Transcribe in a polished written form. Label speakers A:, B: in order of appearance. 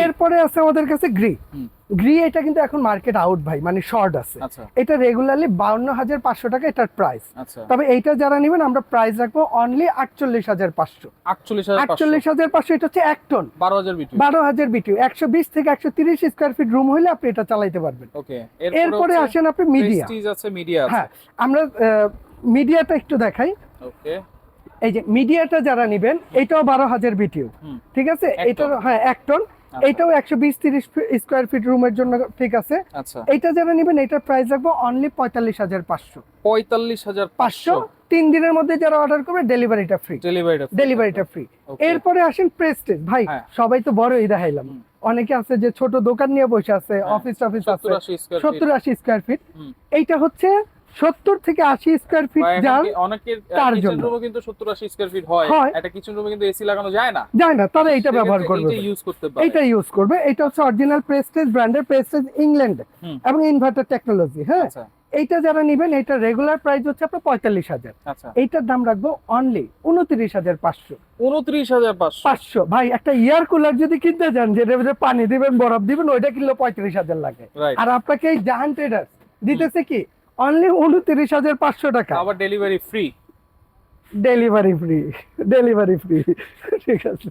A: এরপরে আছে আমাদের কাছে গ্রি এটা কিন্তু এখন মার্কেট আউট ভাই, মানে শর্ট আছে। এটা রেগুলারলি 52,500 টাকা এটার প্রাইস। তবে এইটা যারা নেবেন আমরা প্রাইস রাখবো অনলি 48,500। 48,500 এটা হচ্ছে 1 টন 12,000 বিটিউ 120 থেকে 130 স্কয়ার ফিট রুম হলে আপনি এটা চালাতে পারবেন।
B: ওকে,
A: এরপরে আসেন আপনি মিডিয়া।
B: প্রেস্টিজ আছে, মিডিয়া আছে।
A: হ্যাঁ, আমরা মিডিয়াটা একটু দেখাই।
B: ওকে,
A: এই যে মিডিয়াটা যারা নেবেন এটাও 12,000 বিটিউ, ঠিক আছে। এটা হ্যাঁ 1 টন, এটাও 120-30 স্কয়ার ফিট রুমের জন্য ঠিক আছে।
B: আচ্ছা,
A: এটা যারা নেবেন এটার প্রাইস রাখবো অনলি 45,500।
B: 45,500।
A: 3 দিনের মধ্যে যারা অর্ডার করবে ডেলিভারিটা ফ্রি। ডেলিভারিটা ফ্রি। এরপরে আসেন প্রেস্টিজ ভাই, সবাই তো বড়ই দেখাইলাম। অনেকে আছে যে ছোট দোকান নিয়ে বসে আছে, অফিস আছে 70-80 স্কয়ার ফিট। এইটা হচ্ছে 70 থেকে 80 স্কয়ার ফিট যার
B: অনেকের
A: তার
B: কিচেন
A: জন্য
B: রুমে কিন্তু 70-80 স্কয়ার ফিট হয়। এটা কিচেন রুমে কিন্তু এসি লাগানো যায় না,
A: তারা এটা ব্যবহার করবে,
B: এটা ইউজ করতে পারে।
A: এটা ইউজ করবে। এটা হচ্ছে অরিজিনাল প্রেস্টিজ ব্র্যান্ডের, প্রেস্টিজ ইংল্যান্ড এবং ইনভার্টার টেকনোলজি। হ্যাঁ, এইটা যারা নেবেন এটা রেগুলার প্রাইস হচ্ছে আপনার 45,000। এইটার দাম রাখবো অনলি 29,500।
B: 29,500
A: ভাই একটা এয়ার কুলার যদি কিনতে যান যেটা পানি দিবেন বরফ দিবেন ওইটা কিনলে 35,000 লাগে। আর আপনাকে এই জাহান ট্রেডার্স দিতেছে কি অনলি 29,500 টাকা।
B: আবার ডেলিভারি ফ্রি।
A: ডেলিভারি ফ্রি, ঠিক আছে।